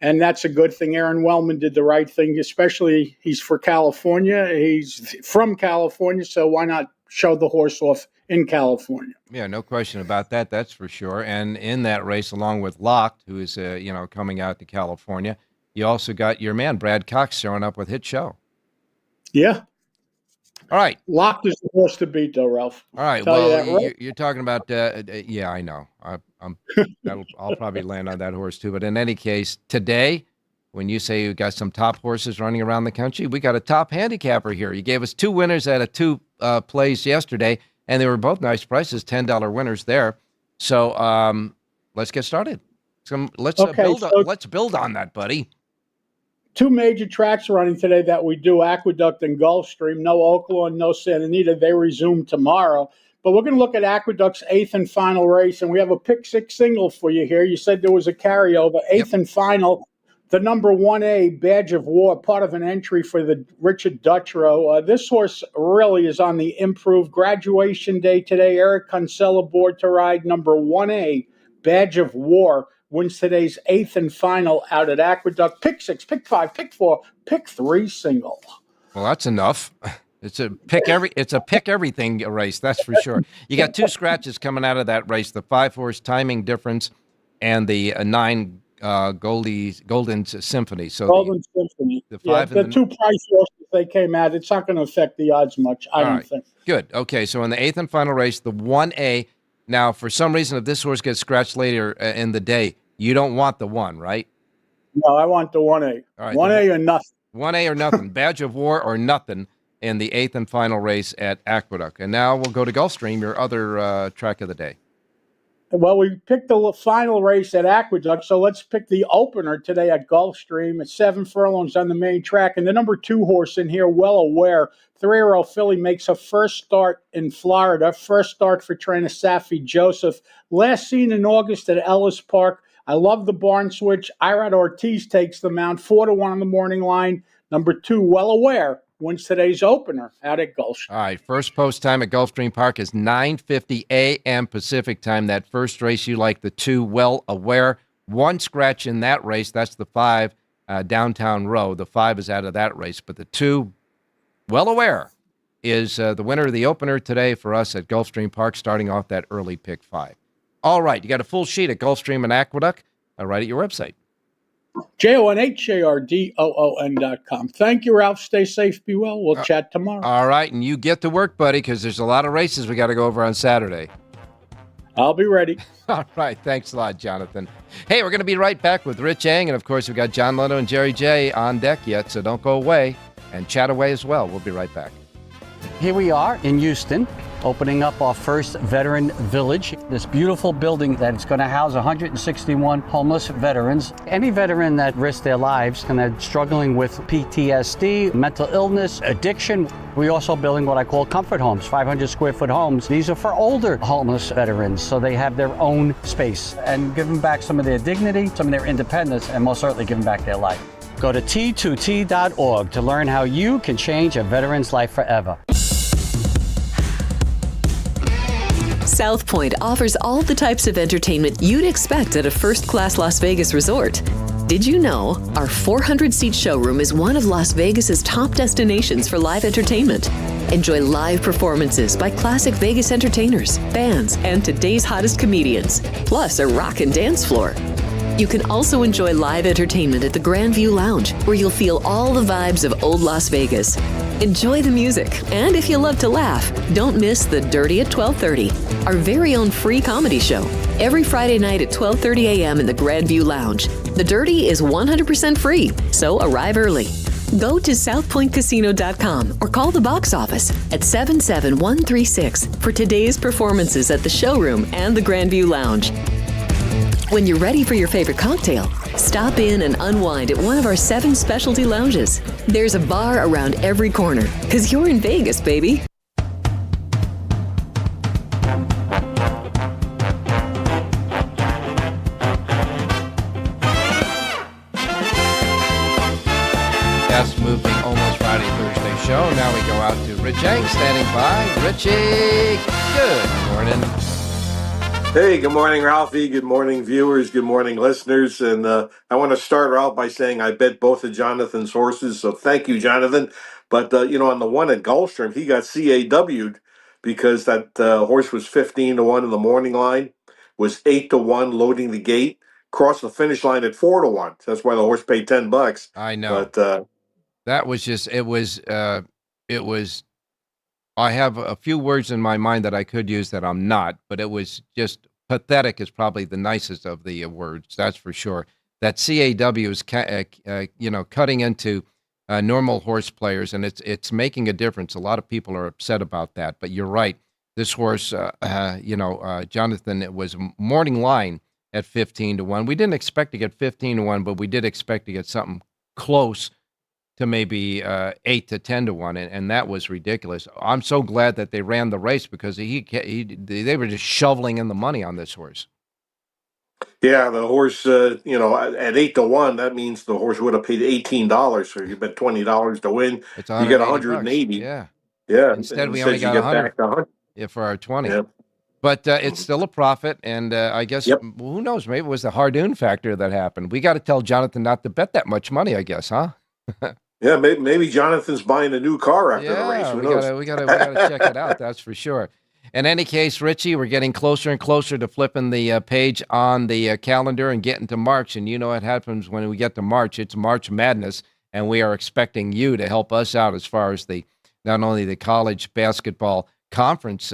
Speaker 7: And that's a good thing. Aaron Wellman did the right thing, especially he's for California. He's from California, so why not show the horse off in California?
Speaker 6: Yeah, no question about that. That's for sure. And in that race, along with Locked, who is, coming out to California, you also got your man, Brad Cox, showing up with Hit Show.
Speaker 7: Yeah.
Speaker 6: All right.
Speaker 7: Locked is the horse to beat, though, Ralph.
Speaker 6: All right. You're talking about, yeah, I know. I'll probably land on that horse too. But in any case, today, when you say you got some top horses running around the country, we got a top handicapper here. You gave us two winners at a two plays yesterday, and they were both nice prices, $10 winners there. So let's get started. Let's build on that, buddy.
Speaker 7: Two major tracks running today that we do, Aqueduct and Gulfstream. No Oaklawn, no Santa Anita. They resume tomorrow. But we're going to look at Aqueduct's 8th and final race, and we have a pick six single for you here. You said there was a carryover. 8th and final, the number 1A, Badge of War, part of an entry for the Richard Dutrow. This horse really is on the improved. Graduation day today. Eric Kinsella aboard to ride. Number 1A, Badge of War, wins today's 8th and final out at Aqueduct. Pick 6, pick 5, pick 4, pick 3 single.
Speaker 6: Well, that's enough. It's a pick everything race, that's for sure. You got two scratches coming out of that race: the 5-horse Timing Difference and the 9 Golden Symphony. So
Speaker 7: Golden Symphony.
Speaker 6: The 5
Speaker 7: the two price horses they came out. It's not going to affect the odds much, I don't think.
Speaker 6: Good. Okay, so in the 8th and final race, the 1A. Now, for some reason, if this horse gets scratched later in the day, you don't want the 1, right?
Speaker 7: No, I want the 1A.
Speaker 6: All right,
Speaker 7: 1A or nothing.
Speaker 6: 1A or nothing. Badge of War or nothing in the 8th and final race at Aqueduct. And now we'll go to Gulfstream, your other track of the day.
Speaker 7: Well, we picked the final race at Aqueduct, so let's pick the opener today at Gulfstream. It's 7 furlongs on the main track, and the number 2 horse in here, Well Aware, 3-year-old filly, makes her first start in Florida, first start for trainer Safi Joseph. Last seen in August at Ellis Park. I love the barn switch. Irad Ortiz takes the mount, 4-1 on the morning line. Number 2, Well Aware, wins today's opener out at Gulfstream.
Speaker 6: All right, first post time at Gulfstream Park is 9:50 a.m. Pacific time. That first race, you like the 2, Well Aware. 1 scratch in that race. That's the 5, Downtown Row. The 5 is out of that race, but the 2, Well Aware, is the winner of the opener today for us at Gulfstream Park, starting off that early pick 5. All right, you got a full sheet at Gulfstream and Aqueduct right at your website.
Speaker 7: JONHARDOON.com. Thank you, Ralph. Stay safe. Be well. We'll chat tomorrow.
Speaker 6: All right, and you get to work, buddy, because there's a lot of races we got to go over on Saturday.
Speaker 7: I'll be ready.
Speaker 6: All right, thanks a lot, Jonathan. Hey, we're going to be right back with Rich Yang, and of course, we've got John Leno and Jerry J on deck yet, so don't go away, and chat away as well. We'll be right back.
Speaker 3: Here we are in Houston, opening up our first veteran village. This beautiful building that's going to house 161 homeless veterans. Any veteran that risked their lives and are struggling with PTSD, mental illness, addiction. We're also building what I call comfort homes, 500 square foot homes. These are for older homeless veterans, so they have their own space and give them back some of their dignity, some of their independence, and most certainly give them back their life. Go to T2T.org to learn how you can change a veteran's life forever.
Speaker 1: South Point offers all the types of entertainment you'd expect at a first-class Las Vegas resort. Did you know our 400-seat showroom is one of Las Vegas's top destinations for live entertainment? Enjoy live performances by classic Vegas entertainers, bands, and today's hottest comedians, plus a rock and dance floor. You can also enjoy live entertainment at the Grand View Lounge, where you'll feel all the vibes of old Las Vegas. Enjoy the music, and if you love to laugh, don't miss The Dirty at 12:30, our very own free comedy show, every Friday night at 12:30 a.m. in the Grand View Lounge. The Dirty is 100% free, so arrive early. Go to southpointcasino.com or call the box office at 77136 for today's performances at the showroom and the Grandview Lounge. When you're ready for your favorite cocktail, stop in and unwind at one of our 7 specialty lounges. There's a bar around every corner, because you're in Vegas, baby.
Speaker 6: Fast moving, almost Friday, Thursday show. Now we go out to Rich Hank standing by. Richie, good morning.
Speaker 8: Hey, good morning, Ralphie. Good morning, viewers. Good morning, listeners. And I want to start out by saying I bet both of Jonathan's horses, so thank you, Jonathan. But, on the one at Gulfstream, he got CAW'd because that horse was 15-1 in the morning line, was 8-1 loading the gate, crossed the finish line at 4-1. That's why the horse paid $10.
Speaker 6: I know.
Speaker 8: But
Speaker 6: that was just, it was, I have a few words in my mind that I could use that I'm not, but it was just pathetic is probably the nicest of the words, that's for sure. That CAW is, cutting into normal horse players, and it's making a difference. A lot of people are upset about that, but you're right. This horse, Jonathan, it was morning line at 15-1. We didn't expect to get 15-1, but we did expect to get something close to maybe 8-10-1, and that was ridiculous. I'm so glad that they ran the race because they were just shoveling in the money on this horse.
Speaker 8: yeah, the horse, at 8-1, that means the horse would have paid $18. So you bet $20 to win,
Speaker 6: It's
Speaker 8: you get
Speaker 6: $180.
Speaker 8: $180.
Speaker 6: Yeah.
Speaker 8: Yeah.
Speaker 6: Instead, we only
Speaker 8: you
Speaker 6: got
Speaker 8: get
Speaker 6: 100.
Speaker 8: back 100.
Speaker 6: Yeah, for our 20.
Speaker 8: Yeah.
Speaker 6: But it's still a profit, and I guess,
Speaker 8: Yep.
Speaker 6: who knows, maybe it was the Hardoon factor that happened. We got to tell Jonathan not to bet that much money, I guess, huh?
Speaker 8: Yeah, maybe Jonathan's buying a new car after the race.
Speaker 6: Yeah,
Speaker 8: Who
Speaker 6: we
Speaker 8: knows?
Speaker 6: gotta check it out, that's for sure. In any case, Richie, we're getting closer and closer to flipping the page on the calendar and getting to March, and you know what happens when we get to March. It's March Madness, and we are expecting you to help us out as far as not only the college basketball conference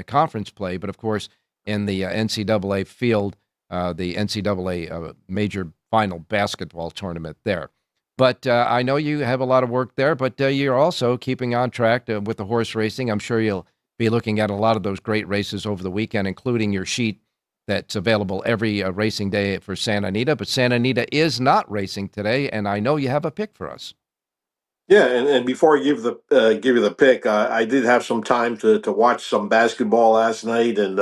Speaker 6: conference play, but of course in the NCAA field, the NCAA major final basketball tournament there. But I know you have a lot of work there, but you're also keeping on track with the horse racing. I'm sure you'll be looking at a lot of those great races over the weekend, including your sheet that's available every racing day for Santa Anita. But Santa Anita is not racing today, and I know you have a pick for us.
Speaker 8: Yeah, and before I give you the pick, I did have some time to watch some basketball last night, and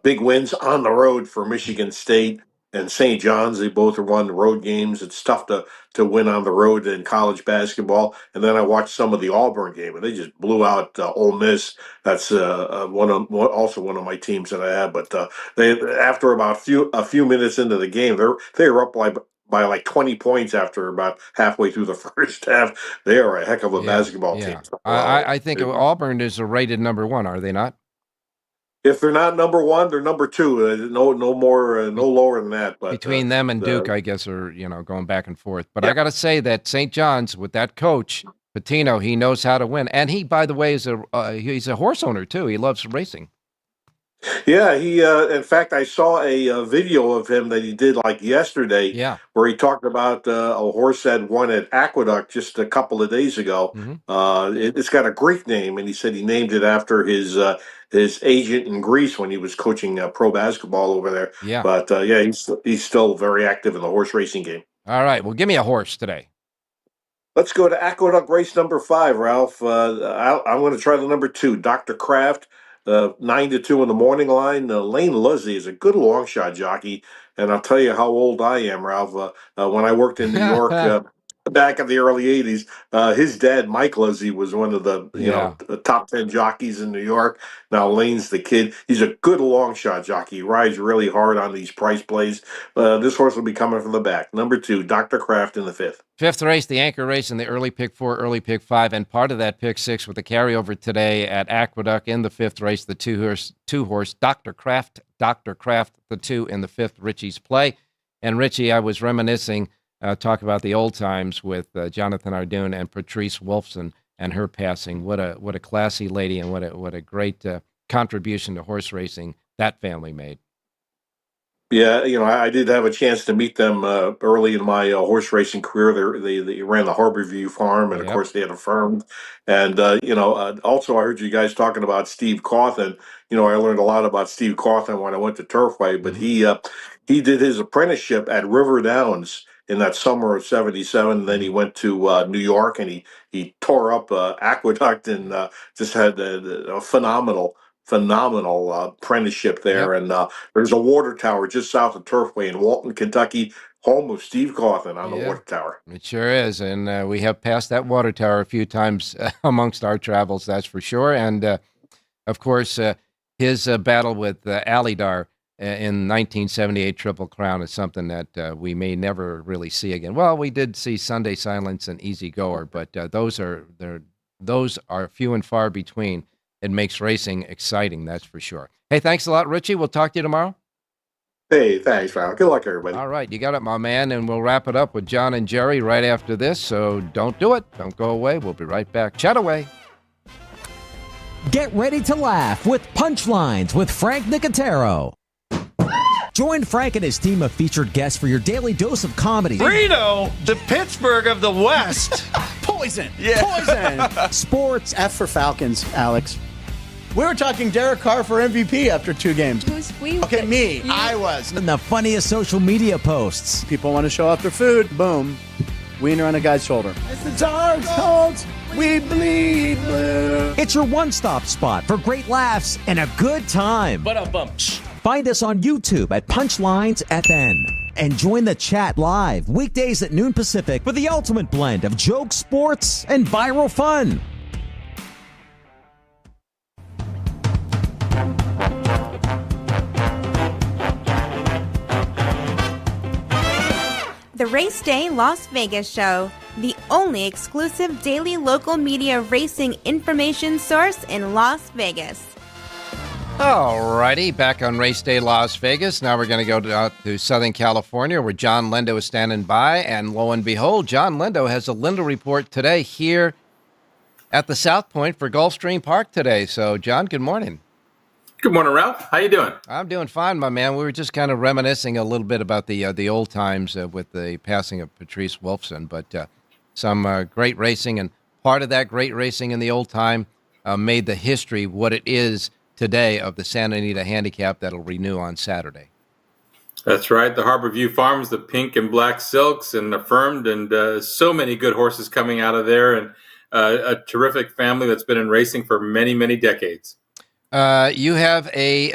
Speaker 8: big wins on the road for Michigan State and St. John's. They both are won the road games. It's tough to win on the road in college basketball. And then I watched some of the Auburn game, and they just blew out Ole Miss. That's also one of my teams that I have. But they after about a few minutes into the game, they were up by like 20 points after about halfway through the first half. They are a heck of a basketball team.
Speaker 6: I think Auburn is a rated number 1, are they not?
Speaker 8: If they're not number 1, they're number 2. No more, no lower than that. But
Speaker 6: between them and Duke, I guess, are going back and forth. But I got to say that St. John's with that coach Patino, he knows how to win, and he, by the way, is he's a horse owner too. He loves racing.
Speaker 8: Yeah, he. In fact, I saw a video of him that he did like yesterday.
Speaker 6: Yeah.
Speaker 8: Where he talked about a horse that won at Aqueduct just a couple of days ago.
Speaker 6: Mm-hmm.
Speaker 8: It's got a Greek name, and he said he named it after his agent in Greece when he was coaching pro basketball over there.
Speaker 6: Yeah.
Speaker 8: But he's still very active in the horse racing game.
Speaker 6: All right, well, give me a horse today.
Speaker 8: Let's go to Aqueduct race number 5, Ralph. I'm going to try the number 2, Dr. Kraft. 9-2 in the morning line. Lane Luzzy is a good long shot jockey, and I'll tell you how old I am, Ralph. When I worked in New York back in the early '80s, his dad, Mike Luzzy, was one of the top 10 jockeys in New York. Now Lane's the kid. He's a good long shot jockey. He rides really hard on these price plays. This horse will be coming from the back. Number 2, Dr. Kraft in the 5th.
Speaker 6: 5th race, the anchor race in the early pick 4, early pick 5, and part of that pick 6 with the carryover today at Aqueduct in the 5th race, the two horse Dr. Kraft, the 2 in the 5th, Richie's play. And Richie, I was reminiscing, talk about the old times with Jonathan Hardoon and Patrice Wolfson and her passing. What a classy lady, and what a great contribution to horse racing that family made.
Speaker 8: Yeah, I did have a chance to meet them early in my horse racing career. They ran the Harborview Farm, and of
Speaker 6: Yep.
Speaker 8: course they had a firm. And also I heard you guys talking about Steve Cawthon. I learned a lot about Steve Cawthon when I went to Turfway. But
Speaker 6: Hmm.
Speaker 8: he did his apprenticeship at River Downs in that summer of '77. Then he went to New York, and he tore up Aqueduct, and just had a phenomenal apprenticeship
Speaker 6: Yep.
Speaker 8: there. And there's a water tower just south of Turfway in Walton, Kentucky, home of Steve Cawthon on the
Speaker 6: Yeah.
Speaker 8: water tower.
Speaker 6: It sure is, and we have passed that water tower a few times amongst our travels, that's for sure. And of course, his battle with Alidar in 1978 Triple Crown is something that we may never really see again. Well, we did see Sunday Silence and Easy Goer, but those are few and far between. It makes racing exciting, that's for sure. Hey, thanks a lot, Richie. We'll talk to you tomorrow.
Speaker 8: Hey, thanks, Ralph. Good luck, everybody.
Speaker 6: All right, you got it, my man, and we'll wrap it up with John and Jerry right after this, so don't do it. Don't go away. We'll be right back. Chat away.
Speaker 9: Get ready to laugh with Punchlines with Frank Nicotero. Join Frank and his team of featured guests for your daily dose of comedy,
Speaker 10: Reno, the Pittsburgh of the West.
Speaker 11: Poison.
Speaker 10: Yeah.
Speaker 11: Poison.
Speaker 9: sports,
Speaker 11: F for Falcons, Alex. We were talking Derek Carr for MVP after 2 games. Okay, me. I was.
Speaker 9: and the funniest social media posts.
Speaker 11: People want to show off their food. Boom. Wiener on a guy's shoulder. It's the Dark Colts. We bleed blue.
Speaker 9: It's your one-stop spot for great laughs and a good time. Find us on YouTube at Punchlines FN and join the chat live weekdays at noon Pacific for the ultimate blend of jokes, sports, and viral fun.
Speaker 12: The Race Day Las Vegas Show, the only exclusive daily local media racing information source in Las Vegas.
Speaker 6: All righty, back on Race Day Las Vegas. Now we're going to go out to Southern California where John Lindo is standing by. And lo and behold, John Lindo has a Lindo report today here at the South Point for Gulfstream Park today. So, John, good morning.
Speaker 13: Good morning, Ralph. How you doing?
Speaker 6: I'm doing fine, my man. We were just kind of reminiscing a little bit about the old times with the passing of Patrice Wolfson, but some great racing, and part of that great racing in the old time made the history what it is today of the Santa Anita Handicap that'll renew on Saturday.
Speaker 13: That's right. The Harborview Farms, the pink and black silks, and affirmed, and so many good horses coming out of there, and a terrific family that's been in racing for many, many decades.
Speaker 6: You have a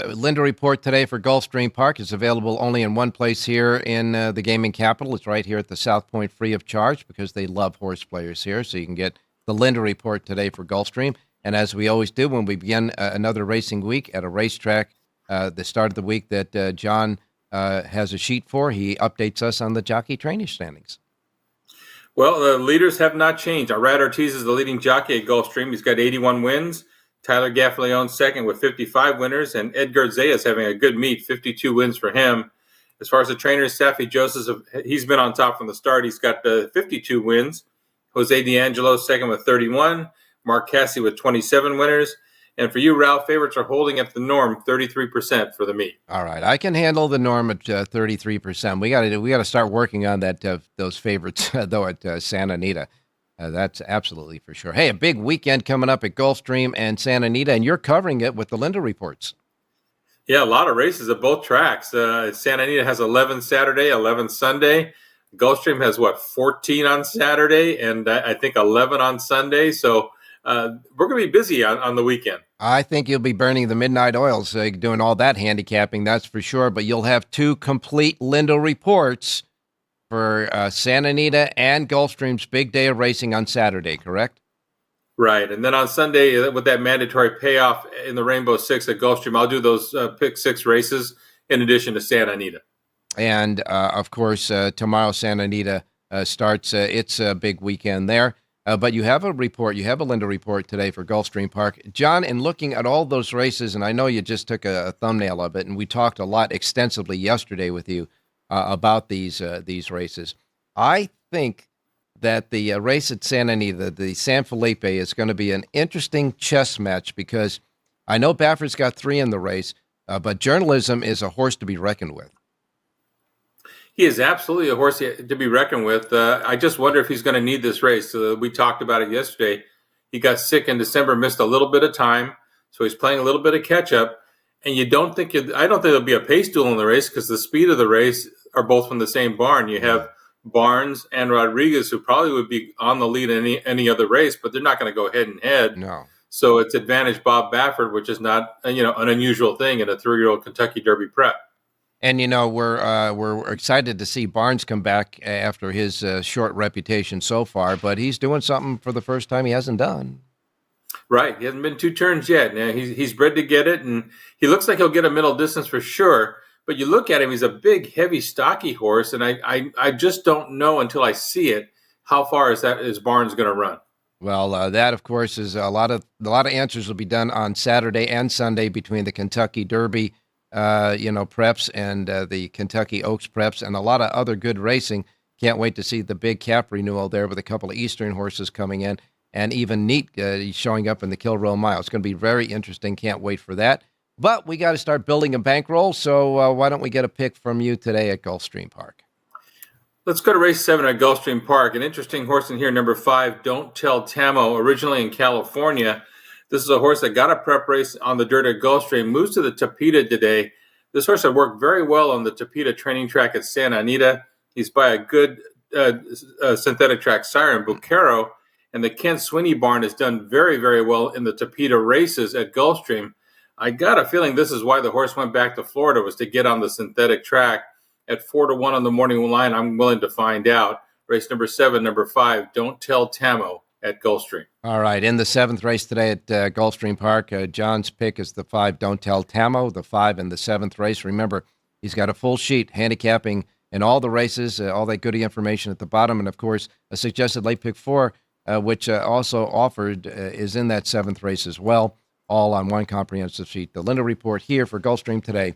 Speaker 6: Lindo report today for Gulfstream Park. It's available only in one place here in the gaming capital. It's right here at the South Point, free of charge, because they love horse players here. So you can get the Lindo report today for Gulfstream. And as we always do when we begin another racing week at a racetrack, the start of the week that John has a sheet for, he updates us on the jockey training standings.
Speaker 13: Well, the leaders have not changed. Irad Ortiz is the leading jockey at Gulfstream. He's got 81 wins. Tyler Gaffalione second with 55 winners, and Edgar Zaya is having a good meet, 52 wins for him. As far as the trainers, Safi Joseph, he's been on top from the start. He's got 52 wins. Jose D'Angelo second with 31. Mark Cassie with 27 winners. And for you, Ralph, favorites are holding at the norm, 33% for the meet.
Speaker 6: All right, I can handle the norm at 33%. We got to start working on that those favorites though at Santa Anita. That's absolutely for sure. Hey, a big weekend coming up at Gulfstream and Santa Anita, and you're covering it with the Lindo reports.
Speaker 13: Yeah, a lot of races at both tracks. Santa Anita has 11 Saturday, 11 Sunday. Gulfstream has, 14 on Saturday, and I think 11 on Sunday. So we're going to be busy on the weekend.
Speaker 6: I think you'll be burning the midnight oils doing all that handicapping, that's for sure. But you'll have 2 complete Lindo reports for Santa Anita and Gulfstream's big day of racing on Saturday, correct?
Speaker 13: Right. And then on Sunday, with that mandatory payoff in the Rainbow Six at Gulfstream, I'll do those pick 6 races in addition to Santa Anita.
Speaker 6: And, of course, tomorrow Santa Anita starts its big weekend there. But you have a report, you have a Lindo report today for Gulfstream Park. John, in looking at all those races, and I know you just took a thumbnail of it, and we talked a lot extensively yesterday with you about these races. I think that the race at Santa Anita, the San Felipe, is going to be an interesting chess match because I know Baffert's got 3 in the race, But journalism is a horse to be reckoned with.
Speaker 13: He is absolutely a horse to be reckoned with. I just wonder if he's going to need this race. We talked about it yesterday. He got sick in December, missed a little bit of time, so he's playing a little bit of catch up. And I don't think there'll be a pace duel in the race because the speed of the race are both from the same barn. You have Barnes and Rodriguez, who probably would be on the lead in any other race, but they're not going to go head and head.
Speaker 6: No.
Speaker 13: So it's advantage Bob Baffert, which is not an unusual thing in a 3-year-old Kentucky Derby prep.
Speaker 6: And we're excited to see Barnes come back after his short reputation so far, but he's doing something for the first time he hasn't done.
Speaker 13: Right, he hasn't been 2 turns yet. Now, he's bred to get it, and he looks like he'll get a middle distance for sure. But you look at him; he's a big, heavy, stocky horse, and I just don't know until I see it how far is Barnes going to run.
Speaker 6: Well, that of course is a lot of answers will be done on Saturday and Sunday between the Kentucky Derby, preps and the Kentucky Oaks preps, and a lot of other good racing. Can't wait to see the big cap renewal there with a couple of Eastern horses coming in, and even Neat showing up in the Kilroe Mile. It's going to be very interesting. Can't wait for that. But we got to start building a bankroll, so why don't we get a pick from you today at Gulfstream Park?
Speaker 13: Let's go to race 7 at Gulfstream Park. An interesting horse in here, number 5, Don't Tell Tamo, originally in California. This is a horse that got a prep race on the dirt at Gulfstream, moves to the Tapeta today. This horse had worked very well on the Tapeta training track at Santa Anita. He's by a good synthetic track sire, Bucaro, and the Kent Swinney barn has done very, very well in the Tapeta races at Gulfstream. I got a feeling this is why the horse went back to Florida, was to get on the synthetic track. At 4-1 on the morning line, I'm willing to find out. Race number 7, number 5, Don't Tell Tamo at Gulfstream.
Speaker 6: All right, in the 7th race today at Gulfstream Park, John's pick is the 5, Don't Tell Tamo, the 5 in the 7th race. Remember, he's got a full sheet, handicapping in all the races, all that goody information at the bottom, and of course, a suggested late pick 4, which also offered is in that 7th race as well, all on one comprehensive sheet. The Linda Report here for Gulfstream today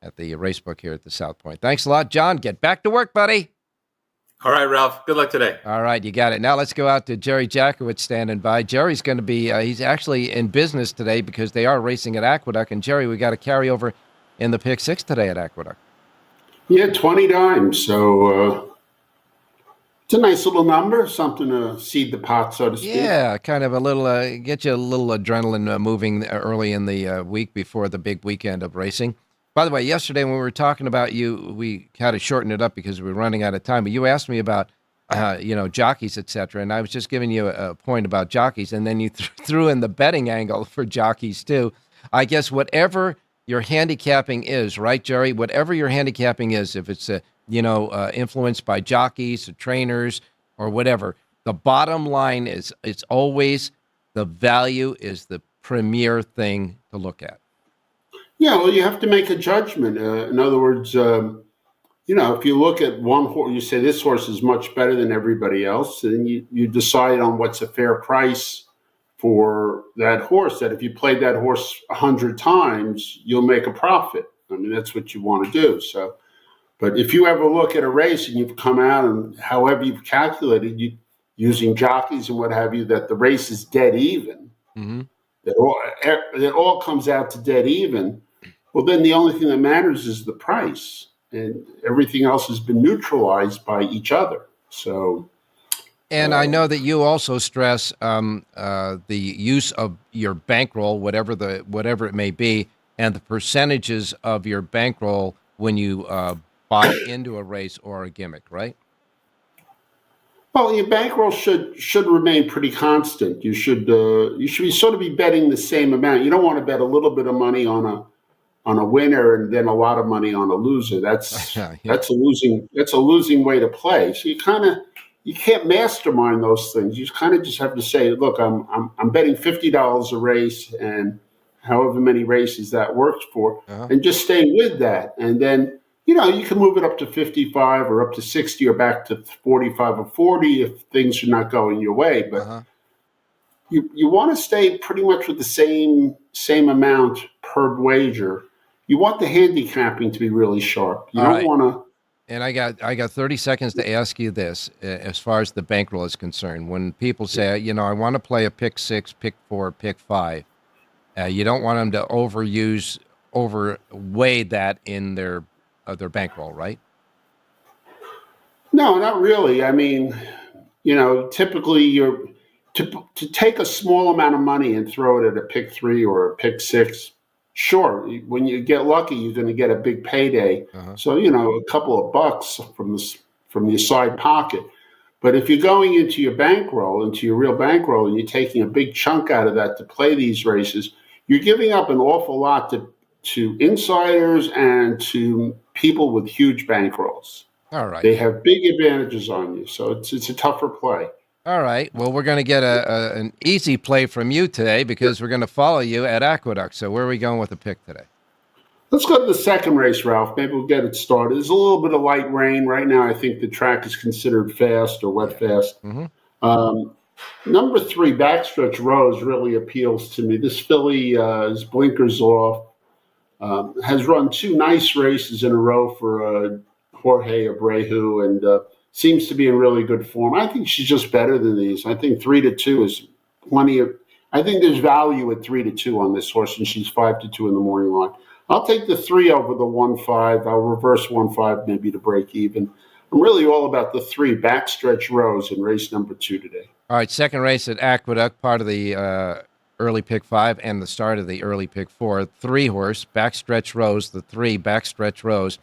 Speaker 6: at the racebook here at the South Point. Thanks a lot, John. Get back to work, buddy.
Speaker 13: All right, Ralph. Good luck today.
Speaker 6: All right, you got it. Now let's go out to Jerry Jackowitz standing by. Jerry's going to be, he's actually in business today because they are racing at Aqueduct. And Jerry, we got a carryover in the pick 6 today at Aqueduct.
Speaker 14: Yeah, 20 dimes. So it's a nice little number, something to seed the pot, so to speak.
Speaker 6: Yeah, kind of a little, get you a little adrenaline moving early in the week before the big weekend of racing. By the way, yesterday when we were talking about you, we had to shorten it up because we were running out of time. But you asked me about, jockeys, etc., and I was just giving you a point about jockeys, and then you threw in the betting angle for jockeys too. I guess whatever your handicapping is, right, Jerry? Whatever your handicapping is, if it's influenced by jockeys, or trainers, or whatever, the bottom line is it's always the value is the premier thing to look at.
Speaker 14: Yeah, well, you have to make a judgment. In other words, if you look at one horse, you say this horse is much better than everybody else, and you decide on what's a fair price for that horse, that if you played that horse 100 times, you'll make a profit. I mean, that's what you want to do. So, but if you ever look at a race and you've come out and however you've calculated, using jockeys and what have you, that the race is dead even, that all comes out to dead even, well, then the only thing that matters is the price, and everything else has been neutralized by each other. So,
Speaker 6: and I know that you also stress the use of your bankroll, whatever it may be, and the percentages of your bankroll when you buy into a race or a gimmick, right?
Speaker 14: Well, your bankroll should remain pretty constant. You should be sort of be betting the same amount. You don't want to bet a little bit of money on a winner and then a lot of money on a loser. That's that's a losing way to play. So you can't mastermind those things. You kind of just have to say, look, I'm betting $50 a race, and however many races that works for, and just stay with that. And then you can move it up to 55 or up to 60 or back to 45 or 40 if things are not going your way. But you want to stay pretty much with the same amount per wager. You want the handicapping to be really sharp. You don't want to.
Speaker 6: And I got 30 seconds to ask you this, as far as the bankroll is concerned. When people say, I want to play a pick 6, pick 4, pick 5, you don't want them to overuse overweighed that in their bankroll, right?
Speaker 14: No, not really. I mean, typically you're to take a small amount of money and throw it at a pick 3 or a pick 6. Sure, when you get lucky, you're going to get a big payday. So a couple of bucks from your side pocket. But if you're going into your bankroll, into your real bankroll, and you're taking a big chunk out of that to play these races, you're giving up an awful lot to insiders and to people with huge bankrolls.
Speaker 6: All right.
Speaker 14: They have big advantages on you, so it's a tougher play.
Speaker 6: All right. Well, we're going to get an easy play from you today because we're going to follow you at Aqueduct. So where are we going with the pick today?
Speaker 14: Let's go to the second race, Ralph. Maybe we'll get it started. There's a little bit of light rain. Right now, I think the track is considered fast or wet fast. Number 3, Backstretch Rose, really appeals to me. This filly is blinkers off. Has run 2 nice races in a row for Jorge Abreu and seems to be in really good form. I think she's just better than these. I think 3-2 is plenty of. I think there's value at 3-2 on this horse, and she's 5-2 in the morning line. I'll take the 3 over the 1-5. I'll reverse 1-5 maybe to break even. I'm really all about the 3, Backstretch Rose, in race number 2 today.
Speaker 6: All right, second race at Aqueduct, part of the early pick 5 and the start of the early pick 4. 3 horse, Backstretch Rose, the 3, Backstretch Rose.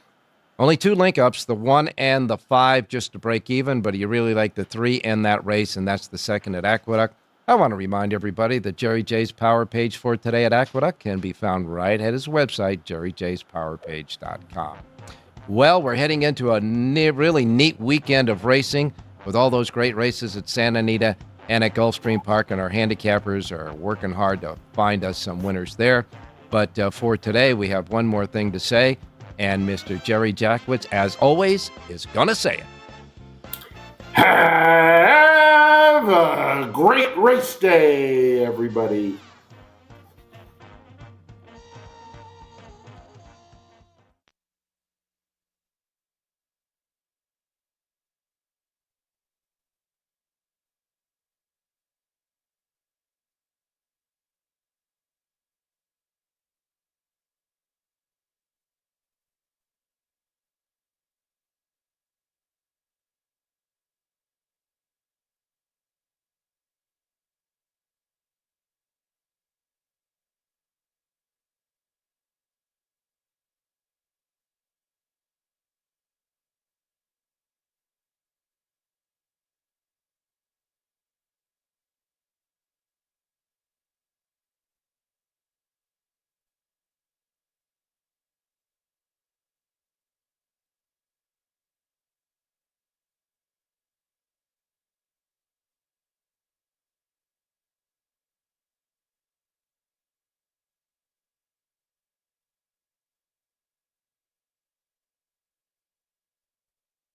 Speaker 6: Only 2 link-ups, the 1 and the 5, just to break even, but you really like the 3 in that race, and that's the second at Aqueduct. I want to remind everybody that Jerry J's Power Page for today at Aqueduct can be found right at his website, jerryjspowerpage.com. Well, we're heading into a really neat weekend of racing with all those great races at Santa Anita and at Gulfstream Park, and our handicappers are working hard to find us some winners there. But for today, we have one more thing to say. And Mr. Jerry Jackwitz, as always, is going to say it.
Speaker 14: Have a great race day, everybody.